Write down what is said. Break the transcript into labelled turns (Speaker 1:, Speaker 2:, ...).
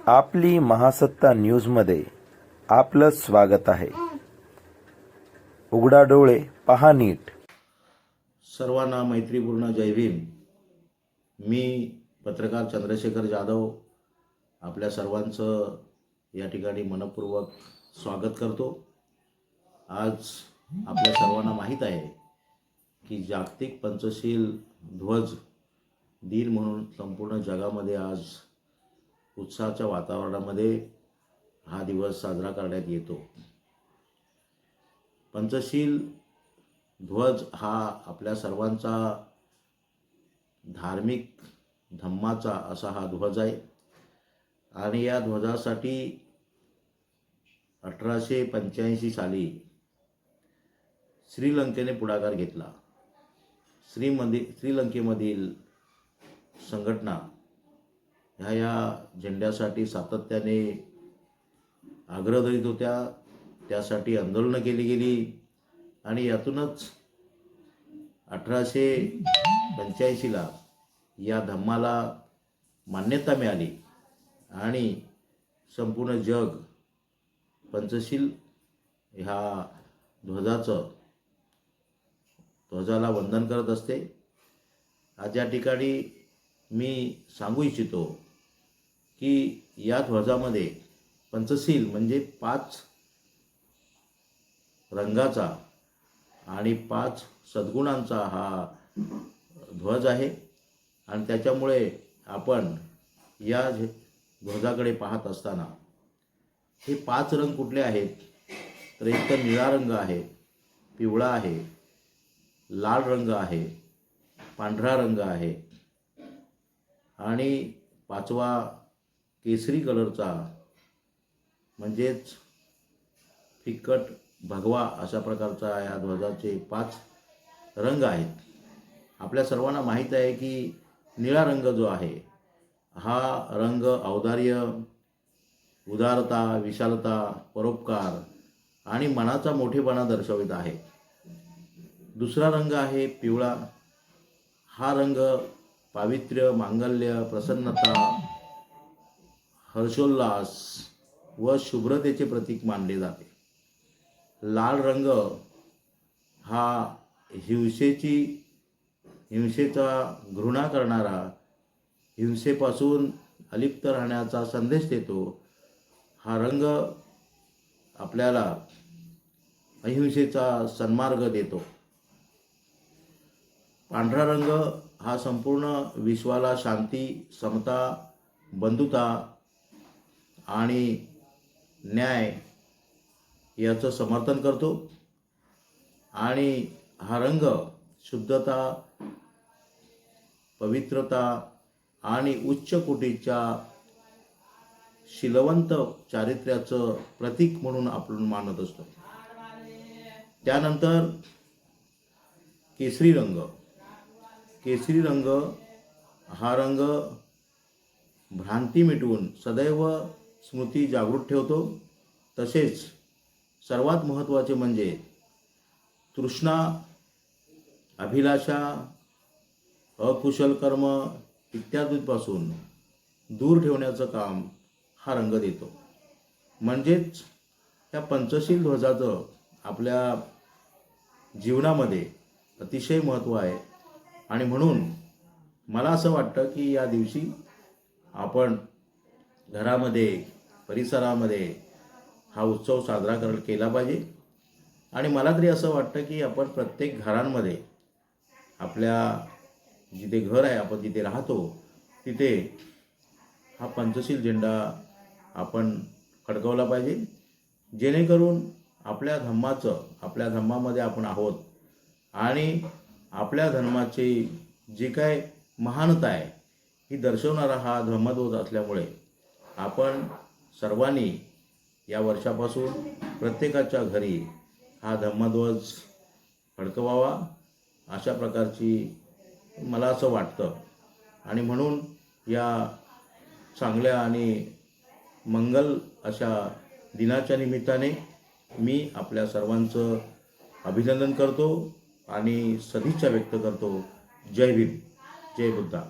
Speaker 1: आपली महासत्ता न्यूजमध्ये आपलं स्वागत आहे. उघडा डोळे पहा नीट.
Speaker 2: सर्वांना मैत्रीपूर्ण जय भीम. मी पत्रकार चंद्रशेखर जाधव आपल्या सर्वांचं या ठिकाणी मनपूर्वक स्वागत करतो. आज आपल्या सर्वांना माहीत आहे की जागतिक पंचशील ध्वज दिन म्हणून संपूर्ण जगामध्ये आज उत्साहाच्या वातावरणामध्ये हा दिवस साजरा करण्यात येतो. पंचशील ध्वज हा आपल्या सर्वांचा धार्मिक धम्माचा असा हा ध्वज आहे आणि या ध्वजासाठी 1885 साली श्रीलंकेने पुढाकार घेतला. श्रीलंकेमधील संघटना ह्या झेंड्यासाठी सातत्याने आग्रह धरीत होत्या. त्यासाठी आंदोलनं केली गेली आणि यातूनच 1885ला या धम्माला मान्यता मिळाली आणि संपूर्ण जग पंचशील ह्या ध्वजाला वंदन करत असते. आज या ठिकाणी मी सांगू इच्छितो की या ध्वजामध्ये पंचशील म्हणजे 5 रंगाचा आणि 5 सद्गुणांचा हा ध्वज आहे आणि त्याच्यामुळे आपण या ध्वजाकडे पाहत असताना हे 5 रंग कुठले आहेत तर एक तर निळा रंग आहे, पिवळा आहे, लाल रंग आहे, पांढरा रंग आहे आणि 5वा केसरी कलरचा म्हणजेच फिकट भगवा अशा प्रकारचा या ध्वजाचे 5 रंग आहेत. आपल्या सर्वांना माहीत आहे की निळा रंग जो आहे हा रंग औदार्य, उदारता, विशालता, परोपकार आणि मनाचा मोठेपणा दर्शवित आहे. दुसरा रंग आहे पिवळा. हा रंग पावित्र्य, मांगल्य, प्रसन्नता, हर्षोल्लास व शुभ्रतेचे प्रतीक मानले जाते. लाल रंग हा हिंसेचा घृणा करणारा, हिंसेपासून अलिप्त राहण्याचा संदेश देतो. हा रंग आपल्याला अहिंसेचा सन्मार्ग देतो. पांढरा रंग हा संपूर्ण विश्वाला शांती, समता, बंधुता आणि न्याय याचं समर्थन करतो आणि हा रंग शुद्धता, पवित्रता आणि उच्च कोटीच्या शीलवंत चारित्र्याचं प्रतीक म्हणून आपण मानत असतो. त्यानंतर केसरी रंग. केसरी रंग हा रंग भ्रांती मिटवून सदैव स्मृती जागृत ठेवतो. तसेच सर्वात महत्त्वाचे म्हणजे तृष्णा, अभिलाषा, अकुशल कर्म इत्यादींपासून दूर ठेवण्याचं काम हा रंग देतो. म्हणजेच या पंचशील ध्वजाचं आपल्या जीवनामध्ये अतिशय महत्त्व आहे आणि म्हणून मला असं वाटतं की या दिवशी आपण घरामध्ये, परिसरामध्ये हा उत्सव साजरा केला पाहिजे. आणि मला तरी असं वाटतं की आपण प्रत्येक घरांमध्ये आपल्या जिथे घर आहे, आपण जिथे राहतो तिथे हा पंचशील झेंडा आपण फडकवला पाहिजे, जेणेकरून आपल्या धम्मामध्ये आपण आहोत आणि आपल्या धर्माची जी काय महानता आहे ही दर्शवणारा हा धर्मध्वज असल्यामुळे आपण सर्वांनी या वर्षापासून प्रत्येकाच्या घरी हा धम्मध्वज फडकवावा अशा प्रकारची मला असं वाटतं. आणि म्हणून या चांगल्या आणि मंगल अशा दिनाच्या निमित्ताने मी आपल्या सर्वांचं अभिनंदन करतो आणि सदिच्छा व्यक्त करतो. जय भीम, जय बुद्धा.